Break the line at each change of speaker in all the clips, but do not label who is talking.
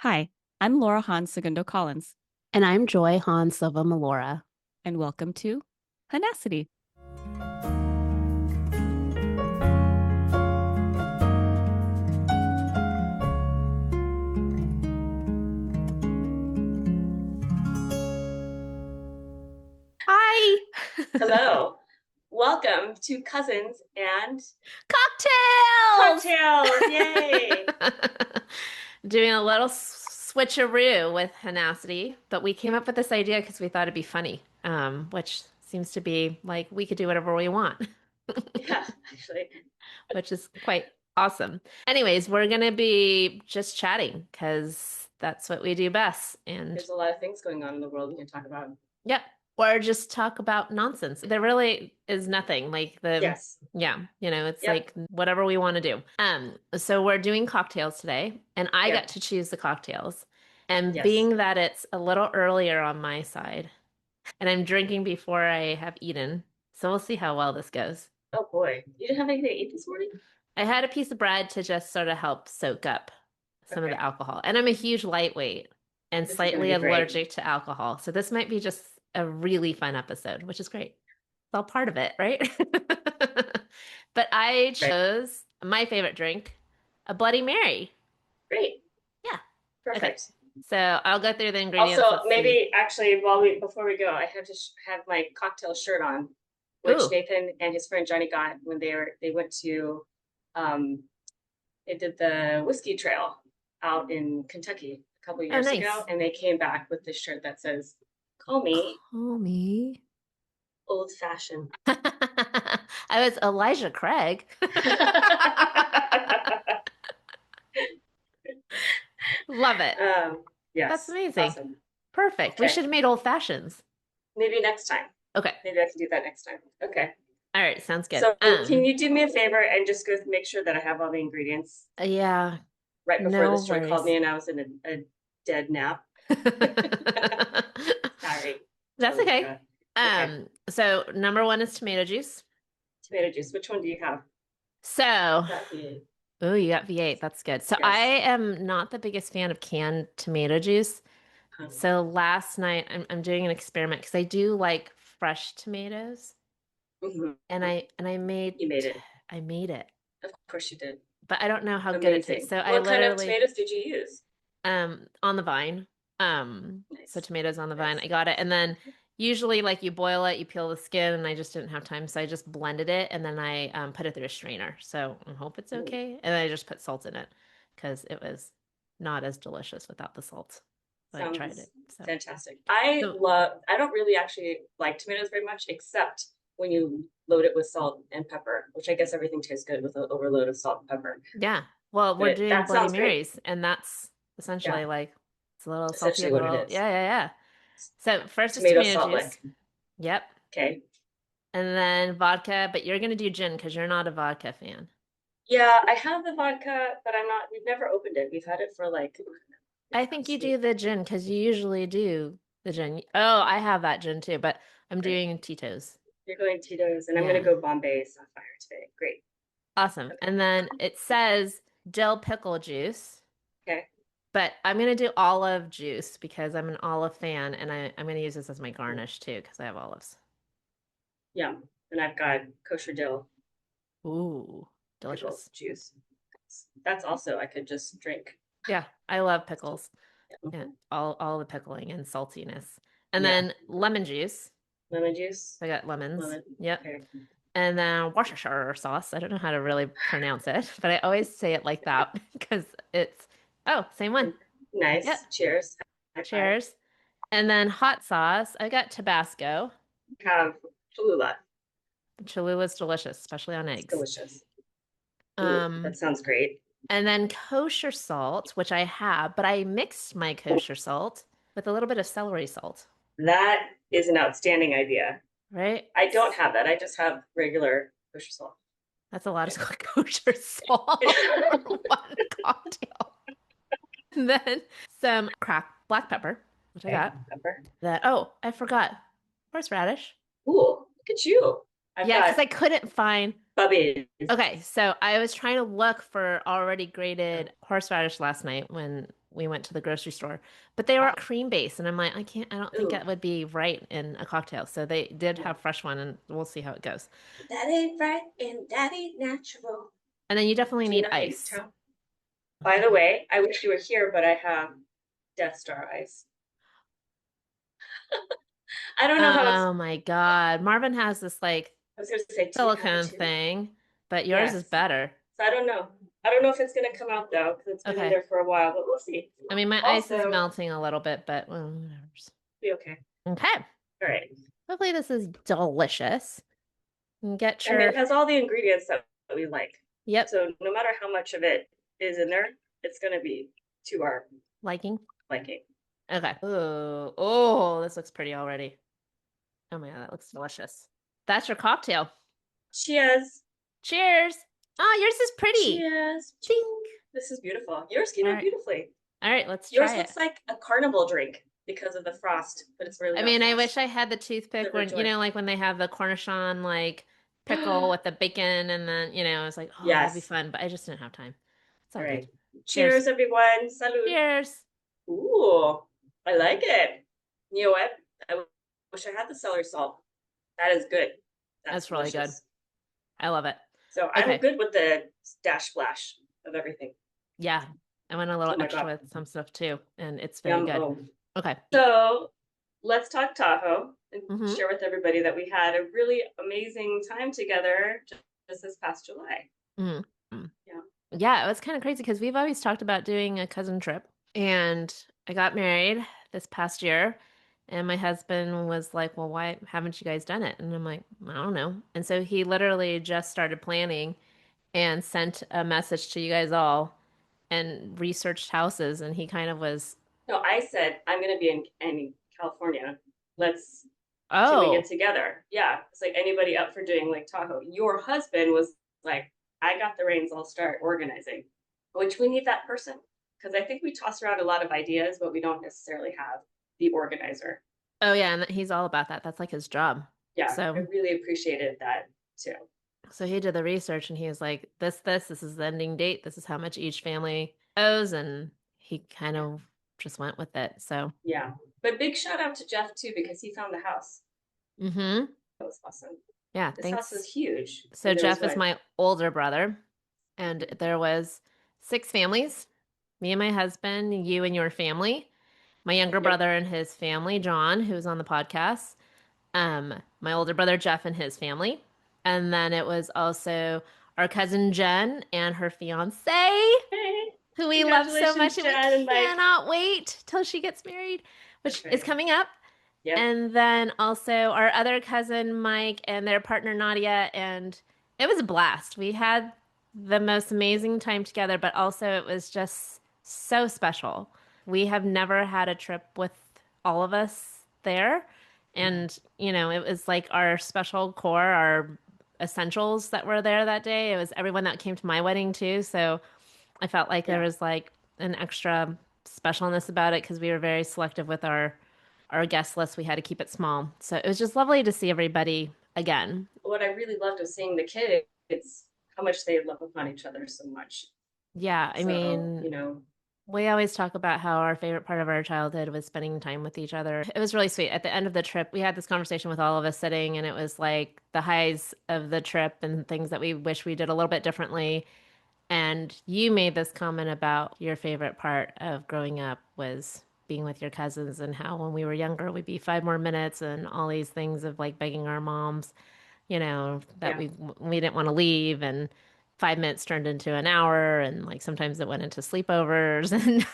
Hi, I'm Laura Hahn-Segundo Collins,
And I'm Joy Han Silva Melora.
and welcome to Hahnacity.
Hi.
Hello. Welcome to Cousins and
Cocktails!
Cocktails. Yay.
Doing a little switcheroo with Hahnacity, but we came up with this idea because we thought it'd be funny, which seems to be like we could do whatever we want,
Yeah, actually.
which is quite awesome. Anyways, we're gonna be just chatting because that's what we do best. And
There's a lot of things going on in the world we can talk about.
yep. Or just talk about nonsense. There really is nothing like
Yes.
yeah, it's
Yep.
like whatever we want to do. So we're doing cocktails today, and I
Yep.
got to choose the cocktails. And
Yes.
being that it's a little earlier on my side, and I'm drinking before I have eaten, so we'll see how well this goes.
Oh boy. You didn't have anything to eat this morning?
I had a piece of bread to just sort of help soak up some of the
Okay.
alcohol. And I'm a huge lightweight and
This is gonna
slightly
be great.
allergic to alcohol. So this might be just a really fun episode, which is great. It's all part of it, right? But I
Right.
chose my favorite drink, a Bloody Mary.
Great.
Yeah.
Perfect.
So I'll go through the ingredients.
Also,
Let's
maybe actually before we go, I have to have my cocktail shirt on, which
Ooh.
Nathan and his friend Johnny got when they went to they did the whiskey trail out in Kentucky a couple years
nice.
ago, and they came back with this shirt that says, "Call me
Call me.
old fashioned."
I was Elijah Craig. Love it.
Yes.
That's amazing.
Awesome.
Perfect. We
Okay.
should have made old fashions.
Maybe next time.
Okay.
Maybe I can do that next time. Okay.
All right. Sounds good.
So can you do me a favor and just go make sure that I have all the ingredients
Yeah.
right before
No
this drink called
worries.
me and I was in a dead nap? Sorry.
That's
Oh,
okay.
God. Okay.
So number one is tomato juice.
Tomato juice. Which one do you have?
So,
That V8.
oh, you got V8. That's good. So
Yes.
I am not the biggest fan of canned tomato juice. So last night I'm doing an experiment because I do like fresh tomatoes,
Mhm.
and I made
You made it.
I made it,
Of course you did.
but I don't know how good it
Amazing.
tastes. So I
What kind of
literally
tomatoes did you use?
on the vine. So
Nice.
tomatoes on the vine.
Nice.
I got it, and then usually like you boil it, you peel the skin, and I just didn't have time, so I just blended it, and then I put it through a strainer. So I hope it's
Ooh.
okay, and I just put salt in it because it was not as delicious without the salt. But I tried it. So
Fantastic. I don't really actually like tomatoes very much, except when you load it with salt and pepper, which I guess everything tastes good with an overload of salt and pepper.
yeah, well, we're
But
doing
that
Bloody
sounds great.
Marys, and that's essentially
Yeah,
like it's a little salty, a
essentially what it
little
is.
yeah. So first is
Tomato
tomato
salt
juice.
lick.
Yep.
Okay.
And then vodka, but you're gonna do gin because you're not a vodka fan.
Yeah, I have the vodka, but we've never opened it. We've had it for like
I think you do the gin because you usually do the gin. Oh, I have that gin too, but I'm
Great.
doing Tito's.
You're going Tito's, and I'm
Yeah.
gonna go Bombay Sapphire today. Great.
Awesome.
Okay.
And then it says dill pickle juice,
Okay.
but I'm gonna do olive juice because I'm an olive fan, and I'm gonna use this as my garnish too because I have olives.
Yeah. And I've got kosher dill
Ooh,
pickle
delicious.
juice. That's also I could just drink.
Yeah, I love pickles. Yeah, all the pickling and saltiness. And then lemon juice.
Lemon juice.
I got lemons.
Lemon.
Yep.
Okay.
And then Worcestershire sauce. I don't know how to really pronounce it, but I always say it like that because it's same one.
Nice.
Yep.
Cheers.
Cheers. And then hot sauce. I got Tabasco.
Have Cholula.
Cholula's delicious, especially on eggs.
It's delicious. That sounds great.
And then kosher salt, which I have, but I mixed my kosher salt with a little bit of celery salt.
That is an outstanding idea.
Right?
I don't have that. I just have regular kosher salt.
That's a lot of kosher salt for one cocktail. And then some cracked black pepper, which I got.
Pepper.
I forgot. Horseradish.
Ooh, look at you.
Because I couldn't find
bubbies.
Okay, so I was trying to look for already grated horseradish last night when we went to the grocery store. But they were cream based, and I'm like, I don't think
Ooh,
that would be right in a cocktail. So they did
no.
have fresh one, and we'll see how it goes.
That ain't right and that ain't natural.
And then you definitely
Do you
need
know
ice.
Hadestown? By the way, I wish you were here, but I have Death Star ice. I don't know how it's.
Oh my God. Marvin has this like
I was gonna say, do you have it
silicone
too?
thing, but yours is
Yes.
better.
So I don't know. I don't know if it's gonna come out though, because it's been in
Okay.
there for a while, but we'll see.
I mean, my ice is
Also,
melting a little bit, but well, whatever.
be okay.
Okay.
All right.
Hopefully this is delicious. Get
I mean,
your,
it has all the ingredients that we like.
yep,
So no matter how much of it is in there, it's gonna be to our
liking.
liking.
Okay. Oh, this looks pretty already. Oh my God, that looks delicious. That's your cocktail.
Cheers.
Cheers. Oh, yours is pretty.
Cheers.
Ding.
This is beautiful. Yours came
All
out
right.
beautifully.
All right, let's
Yours
try it.
looks like a carnival drink because of the frost, but it's really
I
not
mean, I
frost.
wish I had the toothpick
Liver
when,
joy.
like when they have the Cornichon like pickle with the bacon and then, I was like, oh, that'd be
Yes.
fun, but I just didn't have time. It's
All
all good.
right.
Cheers.
Cheers, everyone. Salud.
Cheers.
Ooh, I like it. You know what? I wish I had the celery salt. That is good. That's
That's really good.
delicious.
I love it.
So I'm
Okay.
good with the dash splash of everything.
Yeah. I went a little
Oh my
extra
God.
with some stuff too, and it's very
Yum.
good.
Oh.
Okay.
So let's talk Tahoe and
Mm-hmm.
share with everybody that we had a really amazing time together just this past July.
Mm-hmm.
Yeah.
Yeah, it was kind of crazy because we've always talked about doing a cousin trip. And I got married this past year, and my husband was like, well, why haven't you guys done it? And I'm like, I don't know. And so he literally just started planning and sent a message to you guys all and researched houses. And he kind of was,
No, I said I'm going to be in California. Let's Can we get
oh,
together? Yeah, it's like anybody up for doing Lake Tahoe. Your husband was like, I got the reins, I'll start organizing, which we need that person because I think we toss around a lot of ideas, but we don't necessarily have the organizer.
oh yeah. And he's all about that. That's like his job.
Yeah, I
So,
really appreciated that too.
so he did the research and he was like, this is the ending date. This is how much each family owes. And he kind of just went with it. So,
Yeah, but big shout out to Jeff too because he found the house.
mm-hmm.
That was awesome.
Yeah,
This house is
thanks.
huge,
So
and there was
Jeff is
what?
my older brother, and there was six families, me and my husband, you and your family, my younger
Yep.
brother and his family, John, who's on the podcast, my older brother Jeff and his family, and then it was also our cousin Jen and her fiance,
Hey,
who we love so
congratulations,
much, and we
Jen and Mike.
cannot wait till she gets married, which
That's
is
right.
coming up.
Yep.
And then also our other cousin Mike and their partner Nadia, and it was a blast. We had the most amazing time together, but also it was just so special. We have never had a trip with all of us there. And, it was like our special core, our essentials that were there that day. It was everyone that came to my wedding too. So I felt like there
Yeah.
was like an extra specialness about it because we were very selective with our guest list. We had to keep it small. So it was just lovely to see everybody again.
What I really loved was seeing the kids, how much they love upon each other so much.
Yeah, I
So,
mean, we always talk about how our favorite part of our childhood was spending time with each other. It was really sweet. At the end of the trip, we had this conversation with all of us sitting, and it was like the highs of the trip and things that we wish we did a little bit differently. And you made this comment about your favorite part of growing up was being with your cousins and how when we were younger, we'd be 5 more minutes and all these things of like begging our moms, that
yeah,
we didn't want to leave, and 5 minutes turned into an hour, and like sometimes it went into sleepovers and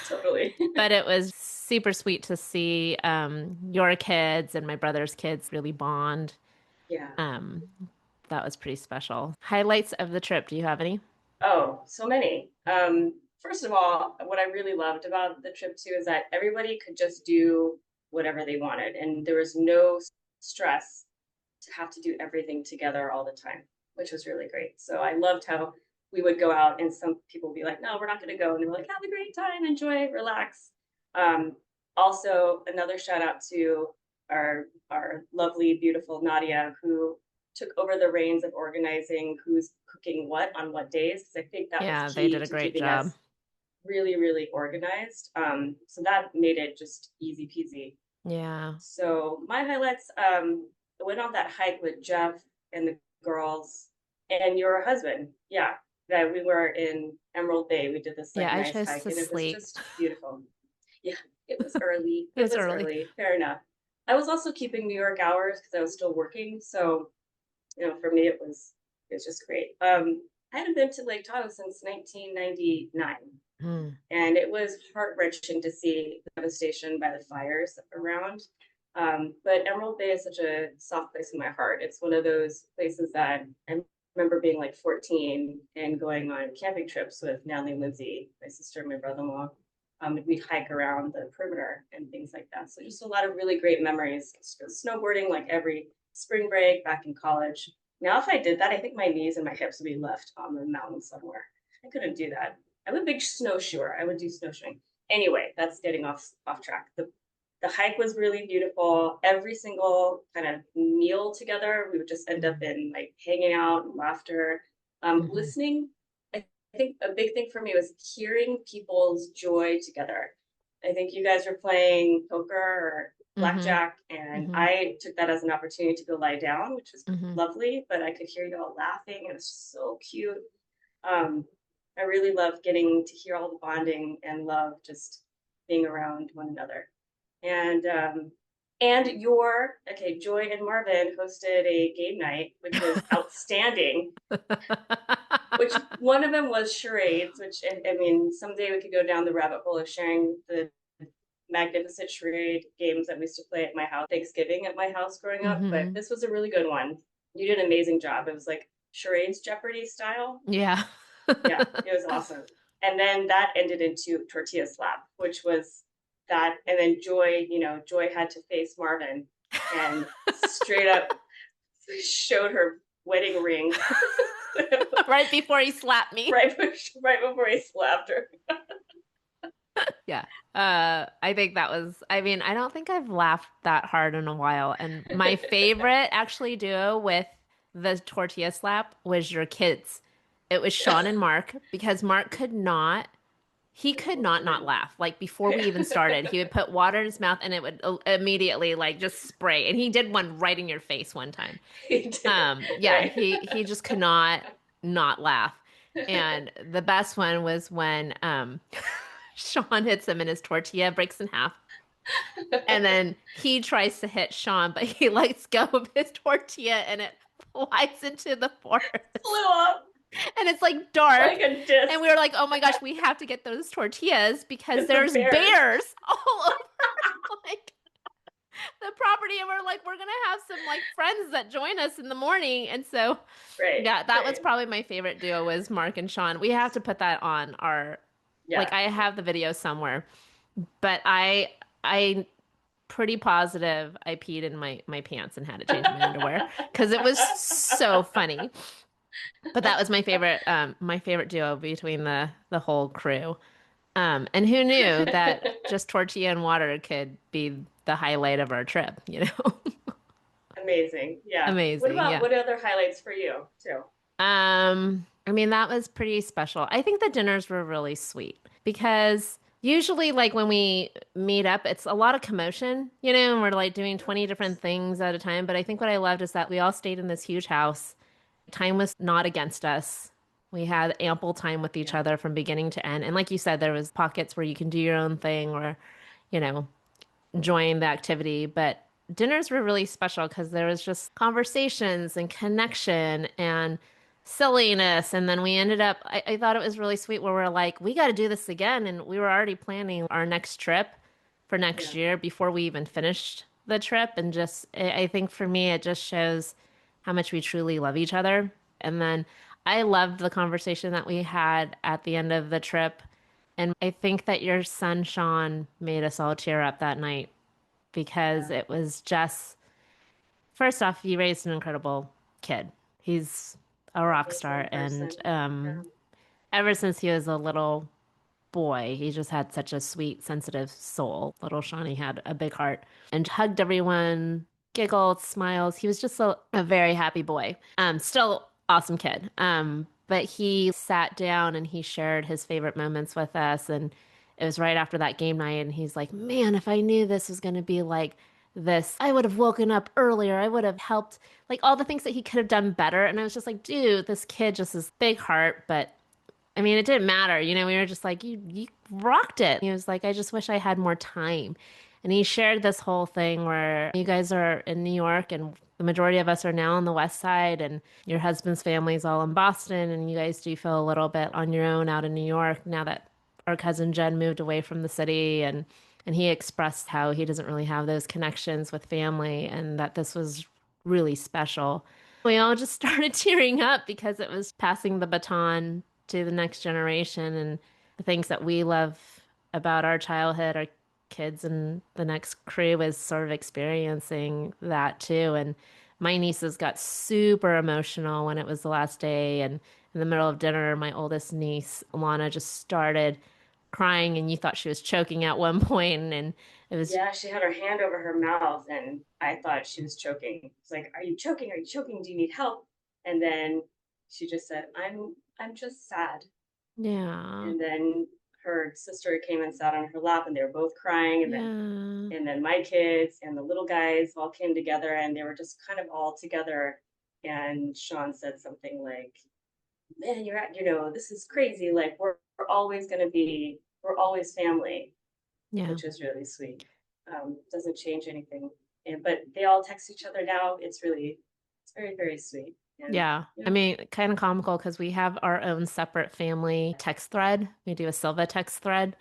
totally.
but it was super sweet to see your kids and my brother's kids really bond.
Yeah.
Um, that was pretty special. Highlights of the trip, do you have any?
Oh, so many. First of all, what I really loved about the trip too is that everybody could just do whatever they wanted, and there was no stress to have to do everything together all the time, which was really great. So I loved how we would go out, and some people would be like, "No, we're not going to go," and they were like, "Have a great time, enjoy, relax." Um, Also, another shout out to our lovely, beautiful Nadia, who took over the reins of organizing who's cooking what on what days. Because I think that was
Yeah, they
key
did a
to
great
keeping
job.
us really, really organized. So that made it just easy peasy.
Yeah.
So my highlights, I went on that hike with Jeff and the girls and your husband. Yeah, that we were in Emerald Bay. We did this
Yeah,
like
I
nice
chose
hike
to
and it was
sleep.
just beautiful. Yeah, it was early.
It
It
was
was
early.
early. Fair enough. I was also keeping New York hours because I was still working. So, for me it was just great. I hadn't been to Lake Tahoe since 1999.
Mm.
And it was heart-wrenching to see the devastation by the fires around. But Emerald Bay is such a soft place in my heart. It's one of those places that I remember being like 14 and going on camping trips with Natalie and Lindsay, my sister and my brother-in-law. We'd hike around the perimeter and things like that. So just a lot of really great memories. Snowboarding like every spring break back in college. Now, if I did that, I think my knees and my hips would be left on the mountain somewhere. I couldn't do that. I'm a big snowshoer. I would do snowshoeing. Anyway, that's getting off track. The hike was really beautiful. Every single kind of meal together, we would just end up in like hanging out and laughter,
Mm-hmm.
listening. I think a big thing for me was hearing people's joy together. I think you guys were playing poker or
Mm-hmm.
blackjack, and
Mm-hmm.
I took that as an opportunity to go lie down, which was
Mm-hmm.
lovely. But I could hear you all laughing. It was so cute. Um, I really love getting to hear all the bonding and love just being around one another. And your okay, Joy and Marvin hosted a game night, which was outstanding. Which one of them was charades, which I mean, someday we could go down the rabbit hole of sharing the magnificent charade games that we used to play at my house, Thanksgiving at my house growing up. But
Mm-hmm.
this was a really good one. You did an amazing job. It was like charades Jeopardy style.
Yeah.
Yeah, it was awesome. And then that ended into tortilla slap, which was that. And then Joy, Joy had to face Marvin and straight up showed her wedding ring
Right before he slapped me.
right before he slapped her.
Yeah. I think that was, I mean, I don't think I've laughed that hard in a while. And my favorite actually duo with the tortilla slap was your kids. It was Sean and Mark because Mark he could not laugh. Like before we even started, he would put water in his mouth and it would immediately like just spray. And he did one right in your face one time.
He did,
Yeah,
right?
he just could not laugh. And the best one was when Sean hits him and his tortilla breaks in half. And then he tries to hit Sean, but he lets go of his tortilla and it flies into the forest.
Flew up
And it's like dark.
like a disc.
And we were like, oh my gosh, we have to get those tortillas because
It's the
there's
bears.
bears all over like the property. And we're like, we're gonna have some like friends that join us in the morning. And so
Right,
yeah, that was
right.
probably my favorite duo was Mark and Sean. We have to put that on our
Yeah.
like I have the video somewhere, but I pretty positive I peed in my pants and had to change my underwear because it was so funny. But that was my favorite duo between the whole crew. And who knew that just tortilla and water could be the highlight of our trip, you know?
Amazing. Yeah. What
Amazing,
about
yeah.
what other highlights for you too?
I mean, that was pretty special. I think the dinners were really sweet because usually, like when we meet up, it's a lot of commotion, you know, and we're like doing 20 different things at a time. But I think what I loved is that we all stayed in this huge house. Time was not against us. We had ample time with each
Yeah.
other from beginning to end. And like you said, there was pockets where you can do your own thing or, you know, join the activity. But dinners were really special because there was just conversations and connection and silliness. And then we ended up, I thought it was really sweet where we're like, we got to do this again. And we were already planning our next trip for next
Yeah.
year before we even finished the trip. And just, I think for me, it just shows how much we truly love each other. And then I loved the conversation that we had at the end of the trip. And I think that your son, Sean, made us all tear up that night because
Yeah.
it was just, first off, he raised an incredible kid. He's a rock star.
Amazing
And
person. Yeah.
ever since he was a little boy, he just had such a sweet, sensitive soul. Little Shawnee had a big heart and hugged everyone, giggled, smiles. He was just a very happy boy. Still awesome kid. But he sat down and he shared his favorite moments with us. And it was right after that game night. And he's like, man, if I knew this was going to be like this, I would have woken up earlier. I would have helped, like all the things that he could have done better. And I was just like, dude, this kid just is big heart. But I mean, it didn't matter. We were just like, you rocked it. He was like, I just wish I had more time. And he shared this whole thing where you guys are in New York and the majority of us are now on the West Side, and your husband's family's all in Boston, and you guys do feel a little bit on your own out in New York now that our cousin Jen moved away from the city, and he expressed how he doesn't really have those connections with family and that this was really special. We all just started tearing up because it was passing the baton to the next generation, and the things that we love about our childhood, our kids and the next crew is sort of experiencing that too. And my nieces got super emotional when it was the last day. And in the middle of dinner, my oldest niece, Alana, just started crying, and you thought she was choking at one point, and it was
Yeah, she had her hand over her mouth and I thought she was choking. It's like, are you choking? Are you choking? Do you need help? And then she just said, I'm just sad.
yeah,
And then her sister came and sat on her lap and they were both crying.
yeah,
And then my kids and the little guys all came together and they were just kind of all together. And Sean said something like, man, you're at, this is crazy. Like we're always gonna be, we're always family,
yeah.
which is really sweet. Doesn't change anything. But they all text each other now. It's very, very sweet. And
Yeah. I mean, kind of comical because we have our own separate family text thread. We do a Silva text thread.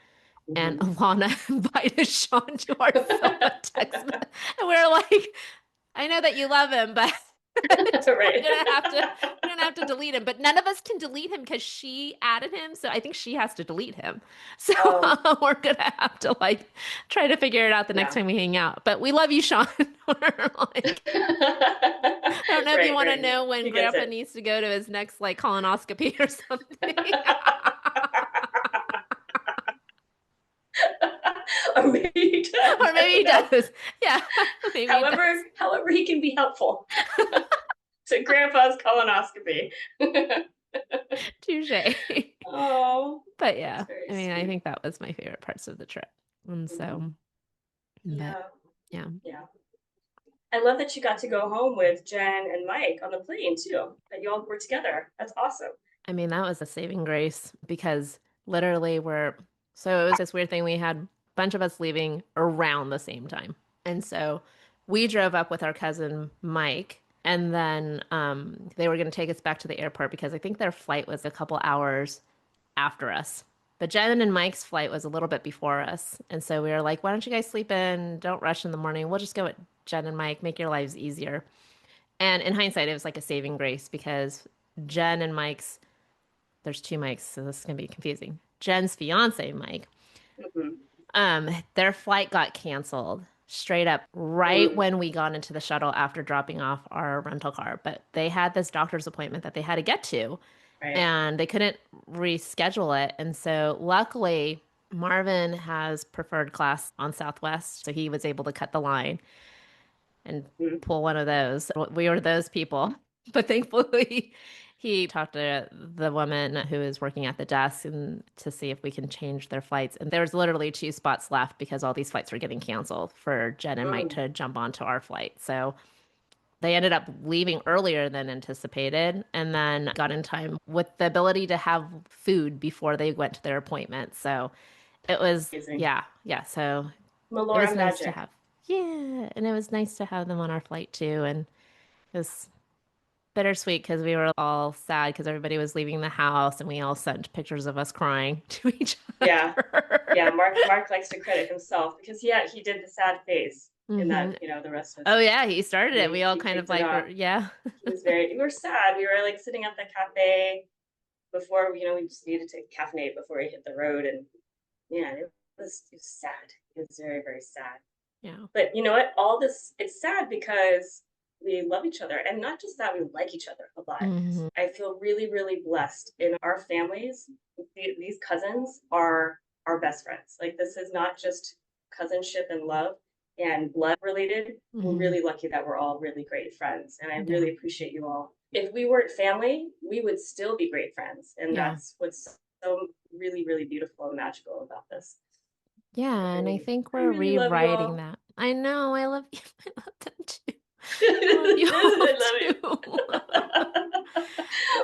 And
mhm.
Alana invited Sean to our Silva text. And we're like, I know that you love him, but we're
Right.
gonna have to we're gonna have to delete him. But none of us can delete him because she added him. So I think she has to delete him. So
Oh,
we're gonna have to like try to figure it out the next
yeah.
time we hang out. But we love you, Sean. We're like, I don't know if you
Right,
want to
right.
know when
He gets
Grandpa
it.
needs to go to his next like colonoscopy or something.
Or maybe he does.
Or
I
maybe
don't
he
know.
does. Yeah, maybe he does.
However he can be helpful to Grandpa's colonoscopy.
Touche.
Oh,
But
that's
yeah,
very
I mean, I
sweet.
think that was my favorite parts of the trip. And
Mhm.
so, but
Yeah,
yeah,
yeah. I love that you got to go home with Jen and Mike on the plane too. That you all were together. That's awesome.
I mean, that was a saving grace because literally so it was this weird thing. We had a bunch of us leaving around the same time. And so we drove up with our cousin Mike, and then they were going to take us back to the airport because I think their flight was a couple hours after us. But Jen and Mike's flight was a little bit before us. And so we were like, why don't you guys sleep in? Don't rush in the morning. We'll just go with Jen and Mike, make your lives easier. And in hindsight, it was like a saving grace because Jen and Mike's, there's two Mikes, so this is going to be confusing. Jen's fiance, Mike,
Mhm.
their flight got canceled straight up right
Mm,
when we got into the shuttle after dropping off our rental car. But they had this doctor's appointment that they had to get to,
right.
and they couldn't reschedule it. And so luckily, Marvin has preferred class on Southwest, so he was able to cut the line and
Mm.
pull one of those. We were those people. But thankfully, he talked to the woman who is working at the desk and to see if we can change their flights. And there was literally two spots left because all these flights were getting canceled for Jen and Mike
Mm.
to jump onto our flight. So they ended up leaving earlier than anticipated and then got in time with the ability to have food before they went to their appointment. So it was,
Amazing.
yeah, yeah. So it was
Melora
nice to
magic.
have, yeah. And it was nice to have them on our flight too. And it was bittersweet because we were all sad because everybody was leaving the house and we all sent pictures of us crying to each
Yeah. Yeah.
other.
Mark likes to credit himself because he did the sad face in that,
Hmm.
the rest of us.
Oh, yeah, he started it. We all
He
kind of
kicked it
like
off.
were, yeah.
We were sad. We were like sitting at the cafe before, we just needed to caffeinate before we hit the road. And yeah, it was sad. It was very, very sad.
Yeah.
But you know what? All this, it's sad because we love each other. And not just that, we like each other a lot.
Hmm.
I feel really, really blessed in our families. These cousins are our best friends. Like, this is not just cousinship and love and blood related. We're
Hmm.
really lucky that we're all really great friends. And I
Yeah.
really appreciate you all if we weren't family, we would still be great friends. And
Yeah.
that's what's so really, really beautiful and magical about this.
Yeah, and I think
I
we're
really love you
rewriting
all.
that. I know, I love you. I love them too. I love you all
I
too.
love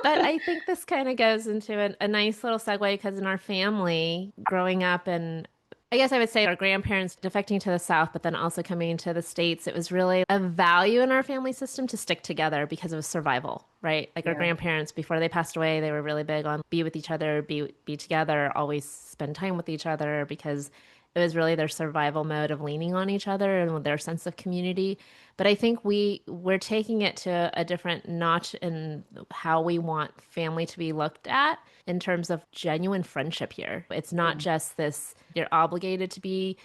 But
it.
I think this kind of goes into a nice little segue because in our family, growing up, and I guess I would say our grandparents defecting to the South, but then also coming to the States, it was really a value in our family system to stick together because of survival, right? Like our
Yeah,
grandparents, before they passed away, they were really big on be with each other, be together, always spend time with each other because it was really their survival mode of leaning on each other and their sense of community. But I think we're taking it to a different notch in how we want family to be looked at in terms of genuine friendship here. It's not
yeah,
just this you're obligated to be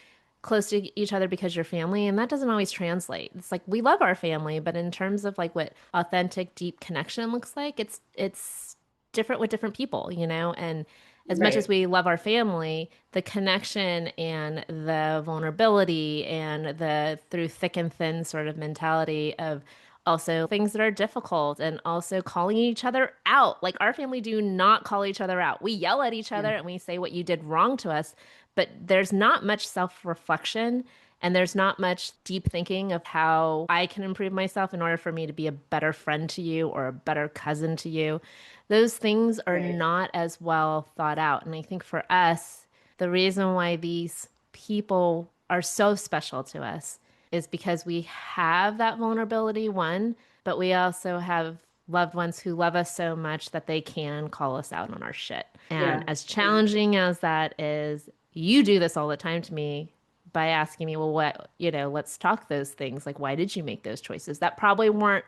close to each other because you're family, and that doesn't always translate. It's like we love our family, but in terms of like what authentic deep connection looks like, it's different with different people, you know? And as much as
right.
we love our family, the connection and the vulnerability and the through thick and thin sort of mentality of also things that are difficult and also calling each other out. Like our family do not call each other out. We yell at each
Yeah,
other and we say what you did wrong to us, but there's not much self-reflection and there's not much deep thinking of how I can improve myself in order for me to be a better friend to you or a better cousin to you. Those things are
right.
not as well thought out. And I think for us, the reason why these people are so special to us is because we have that vulnerability, one, but we also have loved ones who love us so much that they can call us out on our shit. And
Yeah,
as
yeah,
challenging as that is, you do this all the time to me by asking me, well, what, let's talk those things. Like, why did you make those choices? That probably weren't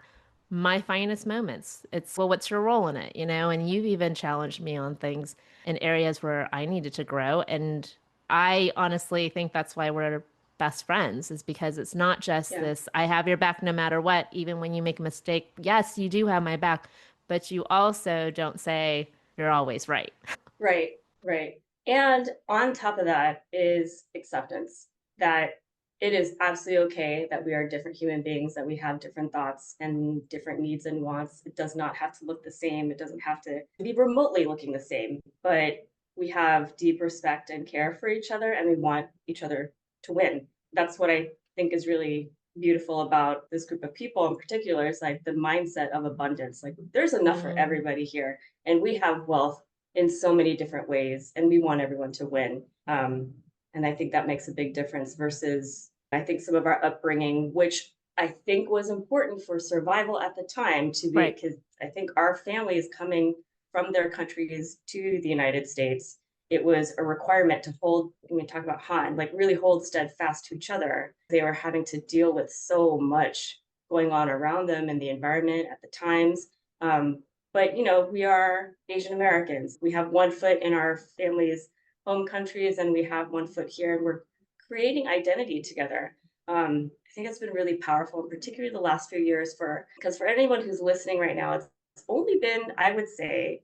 my finest moments. It's, well, what's your role in it, And you've even challenged me on things in areas where I needed to grow. And I honestly think that's why we're best friends, is because it's not just
yeah.
this, I have your back no matter what, even when you make a mistake. Yes, you do have my back, but you also don't say you're always right.
Right, right. And on top of that is acceptance that it is absolutely okay that we are different human beings, that we have different thoughts and different needs and wants. It does not have to look the same. It doesn't have to be remotely looking the same, but we have deep respect and care for each other and we want each other to win. That's what I think is really beautiful about this group of people in particular is like the mindset of abundance. Like there's enough for
Mm,
everybody here and we have wealth in so many different ways, and we want everyone to win. And I think that makes a big difference versus I think some of our upbringing, which I think was important for survival at the time to be,
right.
because I think our families coming from their countries to the United States, it was a requirement to hold, when we talk about Hahn, like really hold steadfast to each other. They were having to deal with so much going on around them and the environment at the times. But we are Asian Americans. We have one foot in our family's home countries and we have one foot here and we're creating identity together. I think it's been really powerful, and particularly the last few years because for anyone who's listening right now, it's only been, I would say,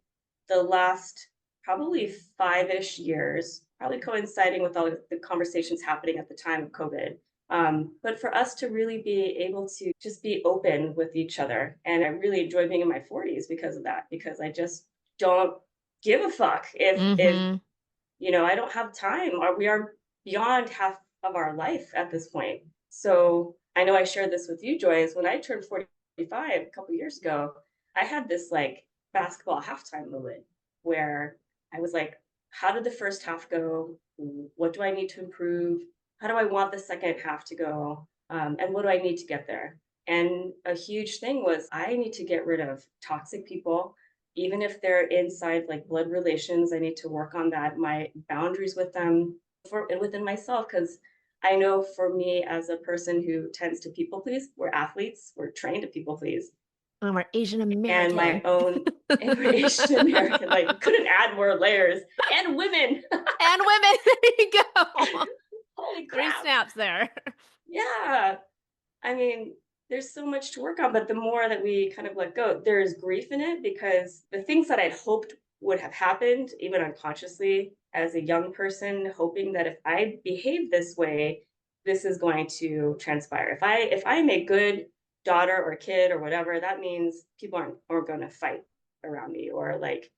the last probably 5-ish years, probably coinciding with all the conversations happening at the time of COVID. But for us to really be able to just be open with each other. And I really enjoy being in my 40s because of that, because I just don't give a fuck if
Mm-hmm.
I don't have time or we are beyond half of our life at this point. So I know I shared this with you, Joy, is when I turned 45 a couple years ago, I had this like basketball halftime moment where I was like, how did the first half go? What do I need to improve? How do I want the second half to go? And what do I need to get there? And a huge thing was I need to get rid of toxic people, even if they're inside like blood relations. I need to work on that, my boundaries with them and within myself, because I know for me as a person who tends to people please, we're athletes, we're trained to people please,
Oh, we're Asian
and my
American.
own and we're Asian American, like couldn't add more layers, and women.
And women. There you go.
Holy
Three
crap.
snaps there.
Yeah. I mean, there's so much to work on, but the more that we kind of let go, there's grief in it because the things that I'd hoped would have happened, even unconsciously, as a young person, hoping that if I behave this way, this is going to transpire. If I make good daughter or kid or whatever, that means people aren't going to fight around me, or like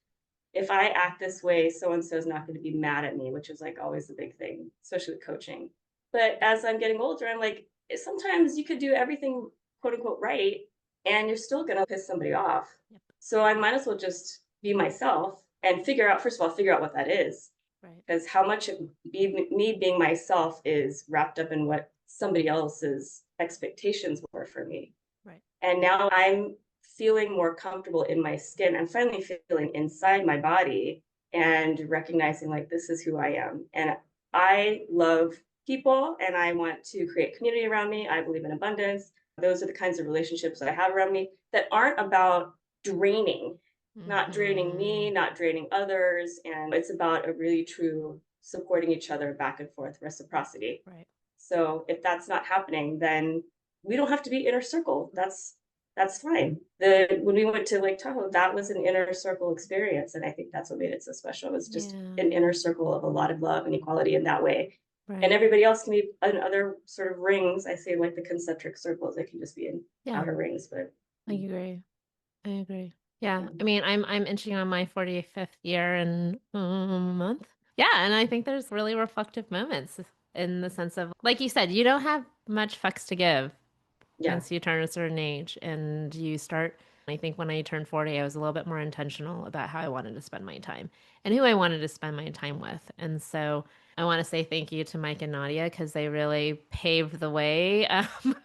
if I act this way, so and so is not going to be mad at me, which is like always the big thing, especially with coaching. But as I'm getting older, I'm like, sometimes you could do everything quote unquote right, and you're still going to piss somebody off.
Yep.
So I might as well just be myself and figure out, first of all, figure out what that is.
Right.
Because how much of me being myself is wrapped up in what somebody else's expectations were for me.
Right.
And now I'm feeling more comfortable in my skin. I'm finally feeling inside my body and recognizing like this is who I am. And I love people and I want to create community around me. I believe in abundance. Those are the kinds of relationships I have around me that aren't about draining, not draining me, not draining others. And it's about a really true supporting each other back and forth reciprocity.
Right.
So if that's not happening, then we don't have to be inner circle. That's fine. The when we went to Lake Tahoe, that was an inner circle experience, and I think that's what made it so special. It was just an inner circle of a lot of love and equality in that way.
Right.
And everybody else can be in other sort of rings. I say like the concentric circles. They can just be in outer rings, but
I agree. I agree. Yeah. I mean, I'm inching on my 45th year in a month. Yeah, and I think there's really reflective moments in the sense of, like you said, you don't have much fucks to give
yeah,
once you turn a certain age and you start. I think when I turned 40, I was a little bit more intentional about how I wanted to spend my time and who I wanted to spend my time with. And so I want to say thank you to Mike and Nadia because they really paved the way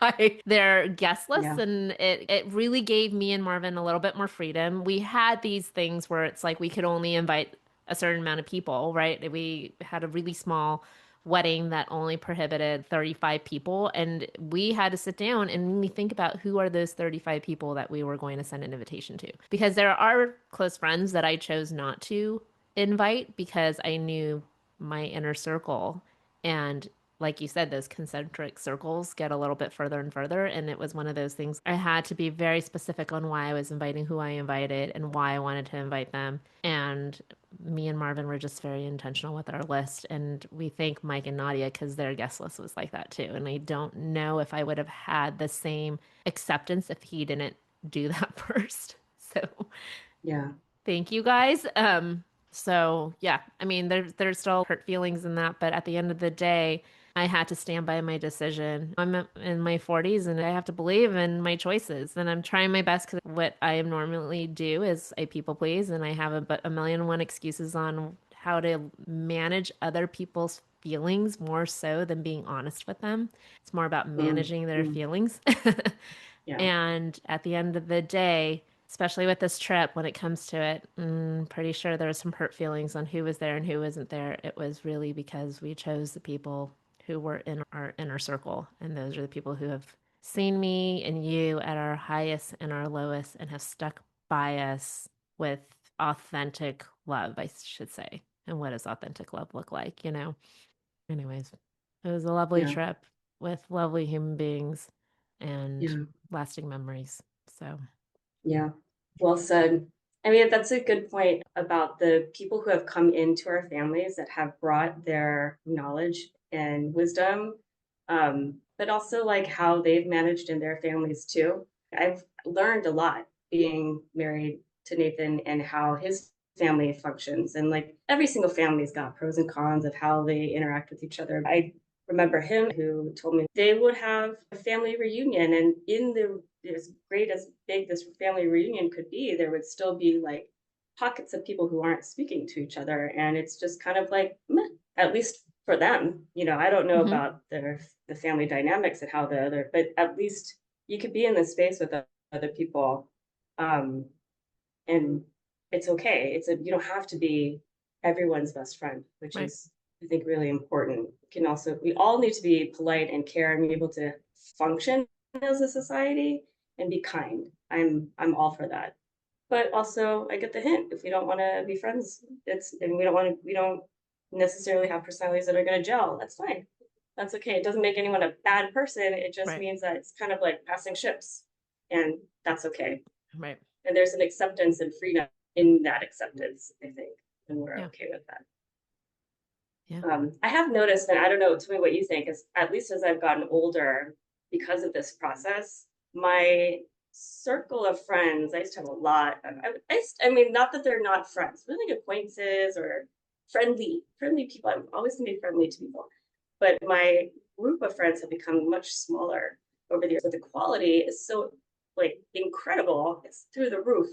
by their guest lists.
yeah,
And it really gave me and Marvin a little bit more freedom. We had these things where it's like we could only invite a certain amount of people, right? We had a really small wedding that only prohibited 35 people, and we had to sit down and really think about who are those 35 people that we were going to send an invitation to, because there are close friends that I chose not to invite because I knew my inner circle, and like you said, those concentric circles get a little bit further and further. And it was one of those things I had to be very specific on why I was inviting who I invited and why I wanted to invite them. And me and Marvin were just very intentional with our list. And we thank Mike and Nadia because their guest list was like that too. And I don't know if I would have had the same acceptance if he didn't do that first. So
yeah,
thank you guys. So yeah, I mean, there's still hurt feelings in that, but at the end of the day, I had to stand by my decision. I'm in my 40s and I have to believe in my choices. And I'm trying my best because what I normally do is I people please and I have a million and one excuses on how to manage other people's feelings more so than being honest with them. It's more about managing their feelings.
yeah,
And at the end of the day, especially with this trip, when it comes to it, pretty sure there was some hurt feelings on who was there and who wasn't there. It was really because we chose the people who were in our inner circle. And those are the people who have seen me and you at our highest and our lowest and have stuck by us with authentic love, I should say. And what does authentic love look like, you know? Anyways, it was a lovely
yeah,
trip with lovely human beings and
yeah.
lasting memories. So,
Yeah, well said. I mean, that's a good point about the people who have come into our families that have brought their knowledge and wisdom, but also like how they've managed in their families too. I've learned a lot being married to Nathan and how his family functions. And like every single family's got pros and cons of how they interact with each other. I remember him who told me they would have a family reunion, and in the as great as big this family reunion could be, there would still be like pockets of people who aren't speaking to each other, and it's just kind of like meh, at least for them. I don't know
mm-hmm.
about the family dynamics and how the other, but at least you could be in this space with other people, um, and it's okay. You don't have to be everyone's best friend, which
Right.
is I think really important. We all need to be polite and care and be able to function as a society and be kind. I'm all for that. But also I get the hint. If we don't want to be friends, we don't necessarily have personalities that are gonna gel. That's fine. That's okay. It doesn't make anyone a bad person. It just
Right.
means that it's kind of like passing ships. And that's okay.
Right.
And there's an acceptance and freedom in that acceptance, I think. And we're
Yeah.
okay with that.
Yeah.
I have noticed, and I don't know, tell me what you think, is at least as I've gotten older, because of this process, my circle of friends, I used to have a lot. I mean, not that they're not friends, really acquaintances or friendly people. I'm always gonna be friendly to people, but my group of friends have become much smaller over the years. But the quality is so like incredible. It's through the roof.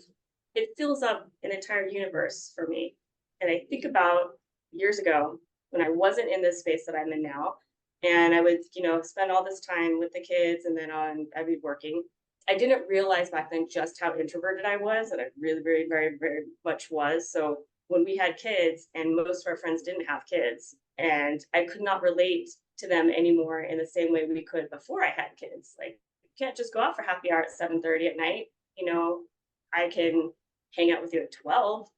It fills up an entire universe for me. And I think about years ago when I wasn't in this space that I'm in now, and I would, spend all this time with the kids, and then I'd be working. I didn't realize back then just how introverted I was, and I really, very, very, very much was. So when we had kids, and most of our friends didn't have kids, and I could not relate to them anymore in the same way we could before I had kids. Like, you can't just go out for happy hour at 7:30 at night. You know, I can hang out with you at 12,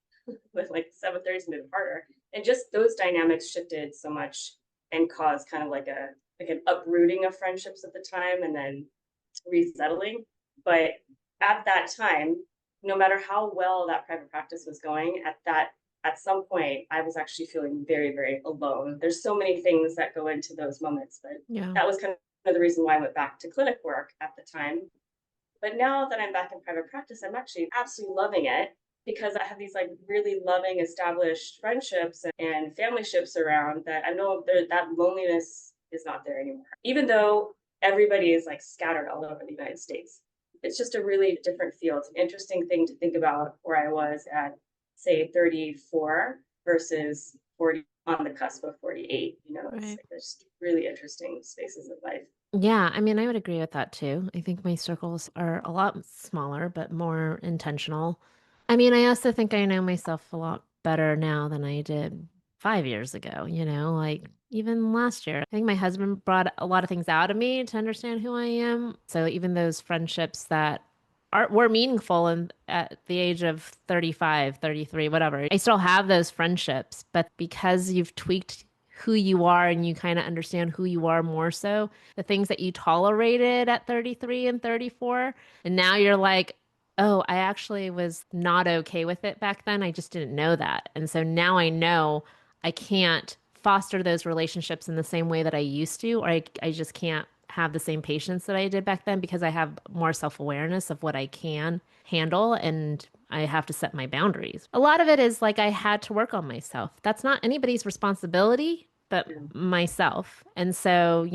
with like 7:30 is a bit harder. And just those dynamics shifted so much and caused kind of like an uprooting of friendships at the time and then resettling. But at that time, no matter how well that private practice was going, at some point I was actually feeling very, very alone. There's so many things that go into those moments, but
Yeah.
that was kind of the reason why I went back to clinic work at the time. But now that I'm back in private practice, I'm actually absolutely loving it because I have these like really loving established friendships and family ships around that I know that loneliness is not there anymore. Even though everybody is like scattered all over the United States. It's just a really different feel. It's an interesting thing to think about where I was at, say, 34 versus 40 on the cusp of 48. It's
Right.
like there's really interesting spaces of life.
Yeah, I mean, I would agree with that too. I think my circles are a lot smaller, but more intentional. I mean, I also think I know myself a lot better now than I did 5 years ago, like even last year. I think my husband brought a lot of things out of me to understand who I am. So even those friendships that were meaningful and at the age of 35, 33, whatever, I still have those friendships, but because you've tweaked who you are and you kind of understand who you are more so, the things that you tolerated at 33 and 34. And now you're like, oh, I actually was not okay with it back then. I just didn't know that. And so now I know I can't foster those relationships in the same way that I used to, or I just can't have the same patience that I did back then because I have more self-awareness of what I can handle and I have to set my boundaries. A lot of it is like I had to work on myself. That's not anybody's responsibility but
Yeah.
myself. And so,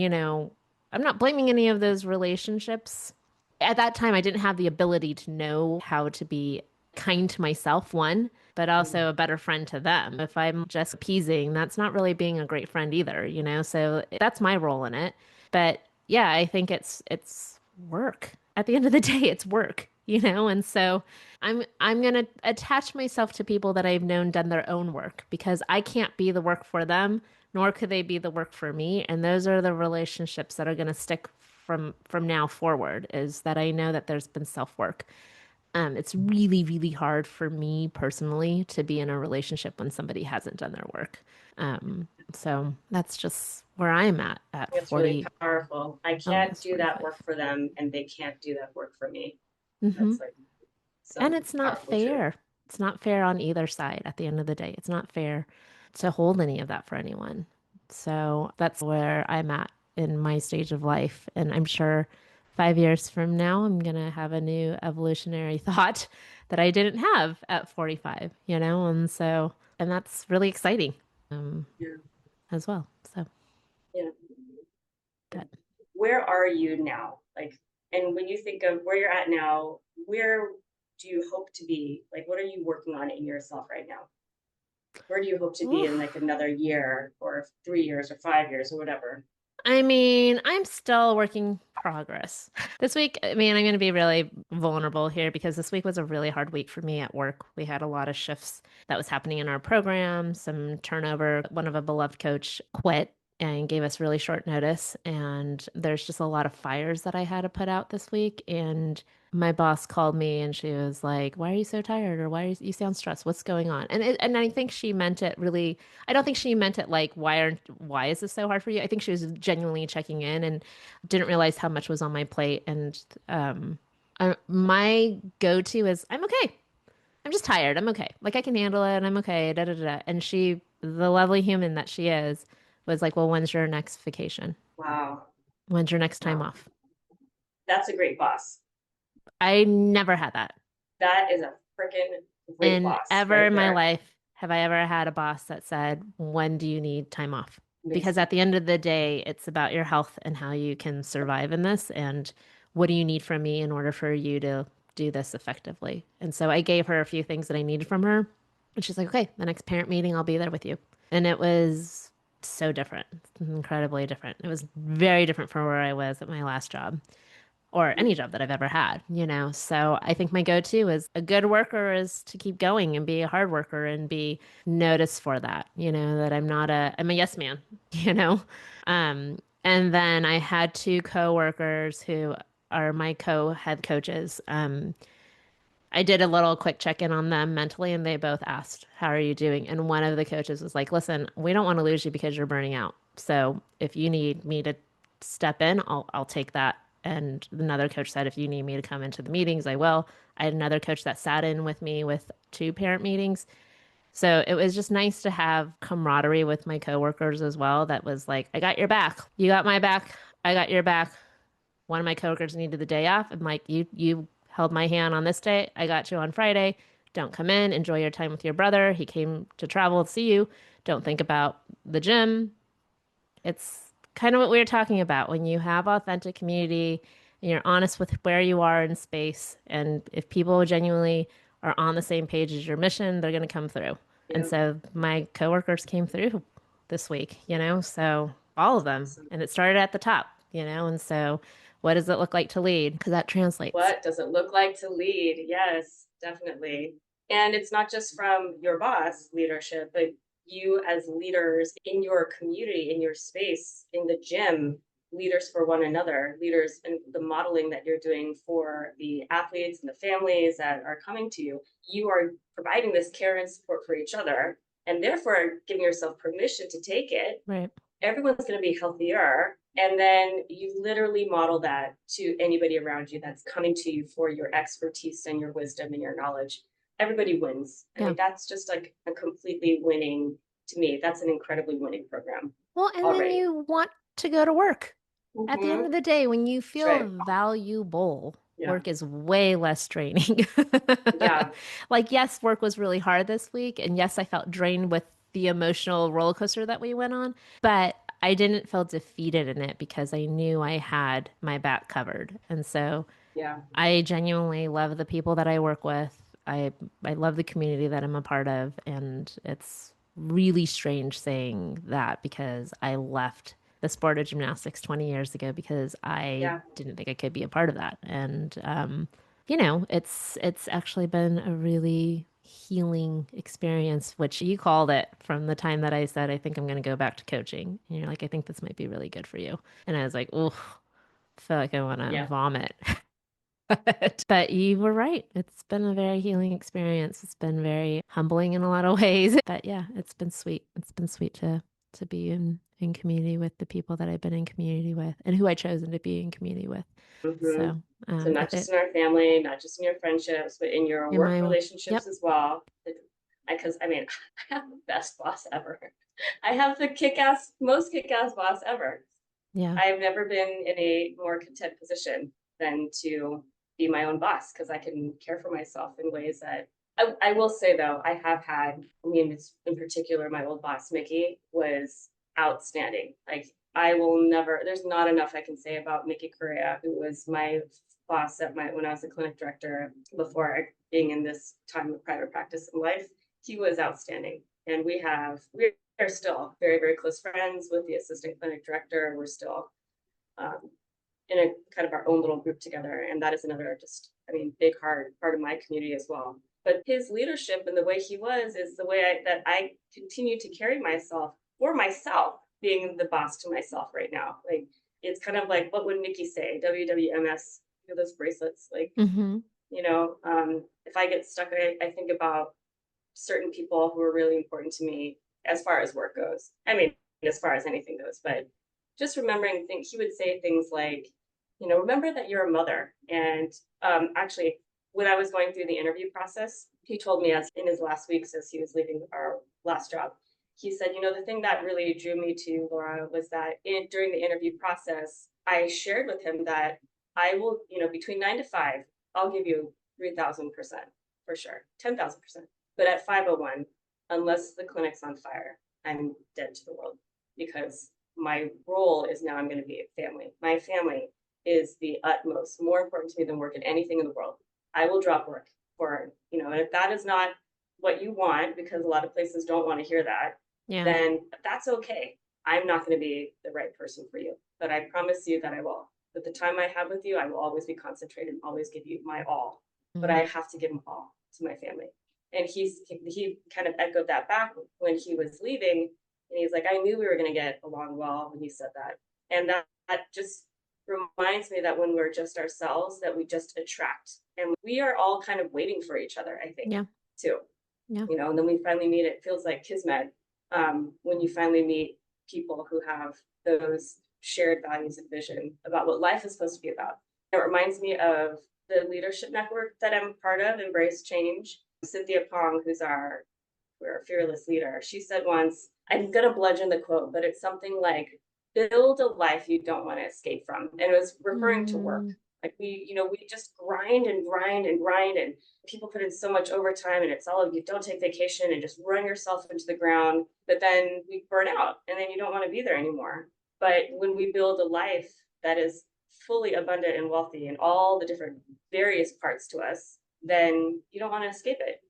I'm not blaming any of those relationships. At that time, I didn't have the ability to know how to be kind to myself, one, but also a better friend to them. If I'm just appeasing, that's not really being a great friend either. So that's my role in it. But yeah, I think it's work. At the end of the day, it's work. And so I'm gonna attach myself to people that I've known done their own work because I can't be the work for them, nor could they be the work for me. And those are the relationships that are gonna stick from now forward, is that I know that there's been self-work. It's really, really hard for me personally to be in a relationship when somebody hasn't done their work. So that's just where I'm at
It's really
40,
powerful. I can't
almost
do that
45.
work for them, and they can't do that work for me.
Hmm.
That's like
And
some
it's not
powerful truth.
fair. It's not fair on either side at the end of the day. It's not fair to hold any of that for anyone. So that's where I'm at in my stage of life. And I'm sure 5 years from now, I'm going to have a new evolutionary thought that I didn't have at 45. And that's really exciting
Yeah.
as well. So,
Yeah.
but
Where are you now? Like, and when you think of where you're at now, where do you hope to be? Like, what are you working on in yourself right now? Where do you hope to be in like another year or 3 years or 5 years or whatever?
I mean, I'm still working progress. This week, I mean, I'm going to be really vulnerable here because this week was a really hard week for me at work. We had a lot of shifts that was happening in our program, some turnover. One of a beloved coach quit and gave us really short notice. And there's just a lot of fires that I had to put out this week. And my boss called me and she was like, "Why are you so tired? Or why are you sound stressed? What's going on?" And I think she meant it really. I don't think she meant it like, why is this so hard for you? I think she was genuinely checking in and didn't realize how much was on my plate. And my go-to is, I'm okay. I'm just tired. I'm okay. Like I can handle it. I'm okay. Da da da. Da. And she, the lovely human that she is, was like, "Well, when's your next vacation?
Wow.
When's your next time
Wow.
off?"
That's a great boss.
I never had that.
That is a freaking great
And
boss
ever
right
in my
there.
life have I ever had a boss that said, "When do you need time off?" Because
Makes
at the end of the day, it's about your health and how you can survive in this. And what do you need from me in order for you to do this effectively? And so I gave her a few things that I needed from her. And she's like, "Okay, the next parent meeting, I'll be there with you." And it was so different, incredibly different. It was very different from where I was at my last job or any job that I've ever had, you know? So I think my go-to is a good worker is to keep going and be a hard worker and be noticed for that, you know, that I'm a yes man, you know? And then I had two coworkers who are my co-head coaches. I did a little quick check-in on them mentally and they both asked, "How are you doing?" And one of the coaches was like, "Listen, we don't want to lose you because you're burning out. So if you need me to step in, I'll take that." And another coach said, "If you need me to come into the meetings, I will." I had another coach that sat in with me with two parent meetings. So it was just nice to have camaraderie with my coworkers as well. That was like, "I got your back. You got my back. I got your back." One of my coworkers needed the day off. I'm like, you held my hand on this day. I got you on Friday. Don't come in. Enjoy your time with your brother. He came to travel to see you. Don't think about the gym. It's kind of what we were talking about when you have authentic community and you're honest with where you are in space. And if people genuinely are on the same page as your mission, they're going to come through. And
Yeah,
so my coworkers came through this week, you know, so all of them.
awesome.
And it started at the top, you know, and so what does it look like to lead? Because that translates.
What does it look like to lead? Yes, definitely. And it's not just from your boss leadership, but you as leaders in your community, in your space, in the gym, leaders for one another, leaders and the modeling that you're doing for the athletes and the families that are coming to you. You are providing this care and support for each other, and therefore giving yourself permission to take it.
Right.
Everyone's going to be healthier. And then you literally model that to anybody around you that's coming to you for your expertise and your wisdom and your knowledge. Everybody wins. I
Yeah.
mean, that's just like a completely winning, to me, that's an incredibly winning program
Well, and then
already.
you want to go to work. At the end
Mm-hmm.
of the day, when you
That's
feel
right.
valuable,
Yeah.
work is way less draining.
Yeah.
Like, yes, work was really hard this week. And yes, I felt drained with the emotional roller coaster that we went on, but I didn't feel defeated in it because I knew I had my back covered. And so
Yeah.
I genuinely love the people that I work with. I love the community that I'm a part of, and it's really strange saying that because I left the sport of gymnastics 20 years ago because I
Yeah.
didn't think I could be a part of that. And you know, it's actually been a really healing experience, which you called it from the time that I said I think I'm going to go back to coaching. And you're like, "I think this might be really good for you." And I was like, "Oh, I feel like I want to
Yeah.
vomit." But you were right. It's been a very healing experience. It's been very humbling in a lot of ways. But yeah, it's been sweet. It's been sweet to be in community with the people that I've been in community with and who I chosen to be in community with.
Mm-hmm.
So
So
I
not just
think
in our family, not just in your friendships, but in your
in
work
my
relationships
yep,
as well. Because I mean, I have the best boss ever. I have the kick-ass, most kick-ass boss ever.
yeah,
I've never been in a more content position than to be my own boss because I can care for myself in ways that I will say though, I have had, I mean, it's in particular, my old boss, Mickey, was outstanding. Like I will never, there's not enough I can say about Mickey Correa, who was my boss at my, when I was a clinic director before being in this time of private practice in life. He was outstanding. And we are still very, very close friends with the assistant clinic director. We're still um, in a kind of our own little group together. And that is another just, I mean, big hard part of my community as well. But his leadership and the way he was is the way that I continue to carry myself for myself, being the boss to myself right now. Like it's kind of like, what would Nikki say? WWMS, those bracelets, like,
mm-hmm,
if I get stuck, I think about certain people who are really important to me as far as work goes. I mean, as far as anything goes, but just remembering things, he would say things like, remember that you're a mother. And actually, when I was going through the interview process, he told me as in his last weeks as he was leaving our last job, he said, the thing that really drew me to Laura was that during the interview process, I shared with him that I will, between 9 to 5, I'll give you 3,000% for sure, 10,000%. But at 501, unless the clinic's on fire, I'm dead to the world because my role is now I'm going to be a family. My family is the utmost, more important to me than work in anything in the world. I will drop work for, and if that is not what you want, because a lot of places don't want to hear that,
Yeah.
then that's okay. I'm not going to be the right person for you, but I promise you that I will. But the time I have with you, I will always be concentrated and always give you my all. But
Mhm.
I have to give them all to my family. And he kind of echoed that back when he was leaving. And he's like, I knew we were going to get along well when he said that. And that just reminds me that when we're just ourselves, that we just attract. And we are all kind of waiting for each other, I think,
Yeah.
too.
Yeah.
And then we finally meet, it feels like kismet when you finally meet people who have those shared values and vision about what life is supposed to be about. It reminds me of the leadership network that I'm part of, Embrace Change. Cynthia Pong, who's our fearless leader, she said once, I'm going to bludgeon the quote, but it's something like, build a life you don't want to escape from. And it was referring to work.
Mm.
Like we just grind and grind and grind, and people put in so much overtime, and it's all of you don't take vacation and just run yourself into the ground. But then we burn out, and then you don't want to be there anymore. But when we build a life that is fully abundant and wealthy in all the different various parts to us, then you don't want to escape it.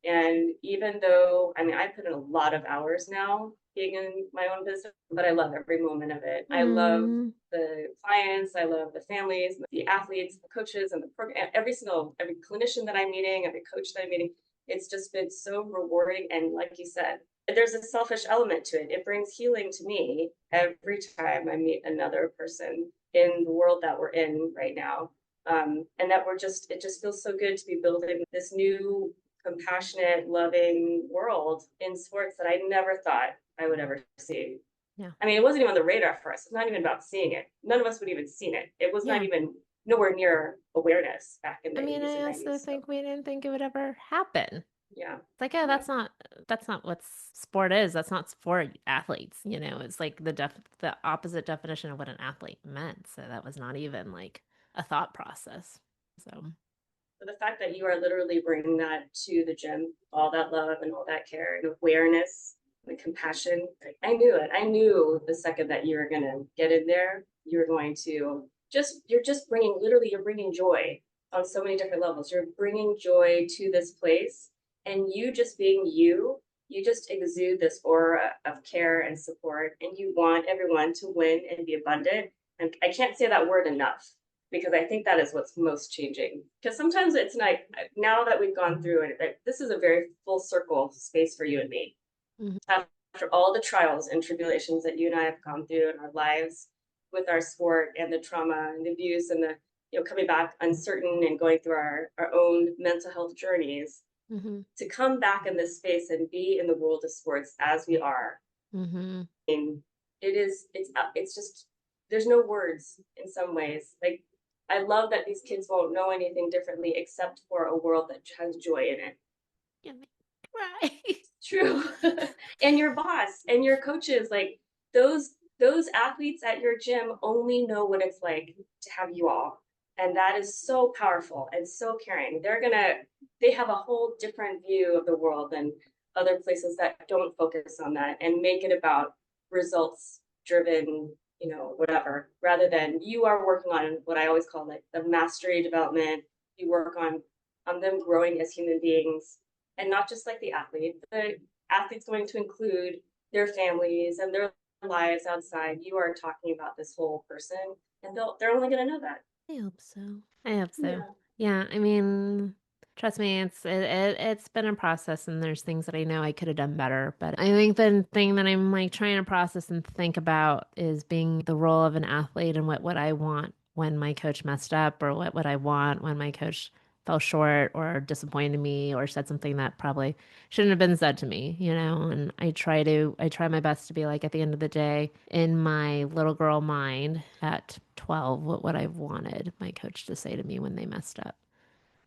And even though, I mean, I put in a lot of hours now being in my own business, but I love every moment of it. I love
Mm.
the clients, I love the families, the athletes, the coaches, and the program, every clinician that I'm meeting, every coach that I'm meeting. It's just been so rewarding. And like you said, there's a selfish element to it. It brings healing to me every time I meet another person in the world that we're in right now. And that it just feels so good to be building this new compassionate, loving world in sports that I never thought I would ever see.
Yeah.
I mean, it wasn't even on the radar for us. It's not even about seeing it. None of us would even seen it. It was not
Yeah.
even nowhere near awareness back in the
I mean,
80s
I
and
also
90s. So,
think we didn't think it would ever happen.
yeah.
It's like, oh,
Yeah.
that's not what sport is. That's not for athletes, It's like the opposite definition of what an athlete meant. So that was not even like a thought process. So
So the fact that you are literally bringing that to the gym, all that love and all that care and awareness and compassion, I knew it. I knew the second that you were going to get in there, you were going to you're just you're bringing joy on so many different levels. You're bringing joy to this place, and you just being you just exude this aura of care and support, and you want everyone to win and be abundant. And I can't say that word enough because I think that is what's most changing. Because sometimes it's like, now that we've gone through it, this is a very full circle space for you and me.
mhm.
After all the trials and tribulations that you and I have gone through in our lives with our sport and the trauma and the abuse and the coming back uncertain and going through our own mental health journeys,
Mm-hmm.
to come back in this space and be in the world of sports as we are,
Mm-hmm.
and it's just there's no words in some ways. Like, I love that these kids won't know anything differently except for a world that has joy in it.
Yeah, right.
It's true. And your boss and your coaches, like those athletes at your gym only know what it's like to have you all. And that is so powerful and so caring. They have a whole different view of the world than other places that don't focus on that and make it about results driven, whatever, rather than you are working on what I always call like the mastery development. You work on them growing as human beings, and not just like the athlete. The athlete's going to include their families and their lives outside. You are talking about this whole person, and they're only going to know that.
I hope so. I hope so.
Yeah.
Yeah, I mean, trust me, it's been a process, and there's things that I know I could have done better. But I think the thing that I'm like trying to process and think about is being the role of an athlete and what would I want when my coach messed up, or what would I want when my coach fell short or disappointed me or said something that probably shouldn't have been said to me, And I try my best to be like, at the end of the day, in my little girl mind at 12, what would I have wanted my coach to say to me when they messed up,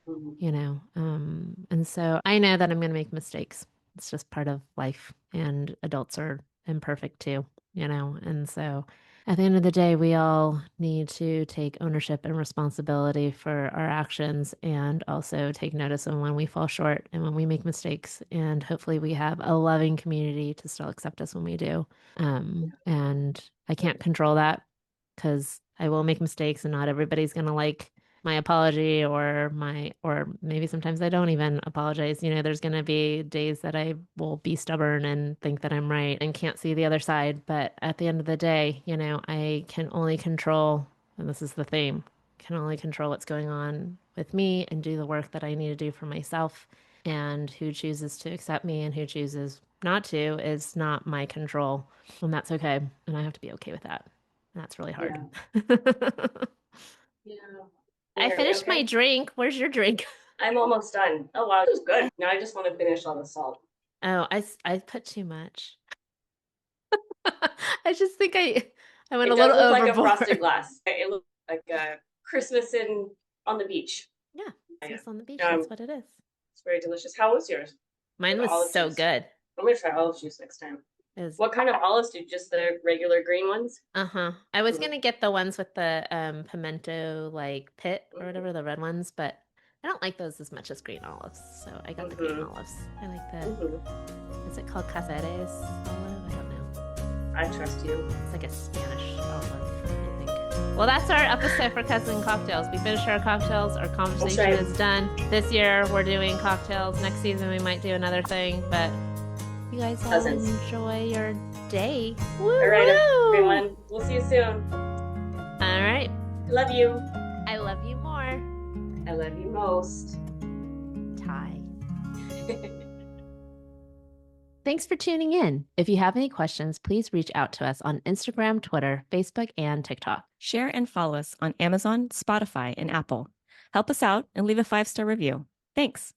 Mhm.
And so I know that I'm going to make mistakes. It's just part of life, and adults are imperfect too. And so at the end of the day, we all need to take ownership and responsibility for our actions and also take notice of when we fall short and when we make mistakes. And hopefully, we have a loving community to still accept us when we do. And I can't control that because I will make mistakes and not everybody's going to like my apology or maybe sometimes I don't even apologize. There's going to be days that I will be stubborn and think that I'm right and can't see the other side. But at the end of the day, I can only control, and this is the theme, can only control what's going on with me and do the work that I need to do for myself. And who chooses to accept me and who chooses not to is not my control. And that's okay. And I have to be okay with that. And that's really hard.
Yeah. Yeah.
I
Are we
finished my
okay?
drink. Where's your drink?
I'm almost done. Oh wow, this is good. Now I just want to finish all the salt.
Oh, I put too much. I just think I went
It
a
does
little
look like a frosted
overboard.
glass. It looks like a Christmas on the beach.
Yeah,
Yeah.
Christmas on the beach. That's what it is.
It's very delicious. How was yours?
Mine
With
was
olive
so
juice.
good.
I'm gonna try olive juice next time.
It was
What kind of olives do you just the regular green ones?
uh-huh. I was
Mhm.
gonna get the ones with the pimento like pit or whatever, the red ones, but I don't like those as much as green olives. So I got the green olives. I like is it called Caceres olive? I don't know.
I trust you.
It's like a Spanish olive, I think. Well, that's our episode for Cousin Cocktails. We finished our cocktails. Our conversation
right.
is done. This year, we're doing cocktails. Next season, we might do another thing. But you guys all
Cousins.
enjoy your day.
All right, everyone. We'll see you soon.
All right.
I love you.
I love you more.
I love you most.
Ty. Thanks for tuning in. If you have any questions, please reach out to us on Instagram, Twitter, Facebook, and TikTok.
Share and follow us on Amazon, Spotify, and Apple. Help us out and leave a 5-star review. Thanks.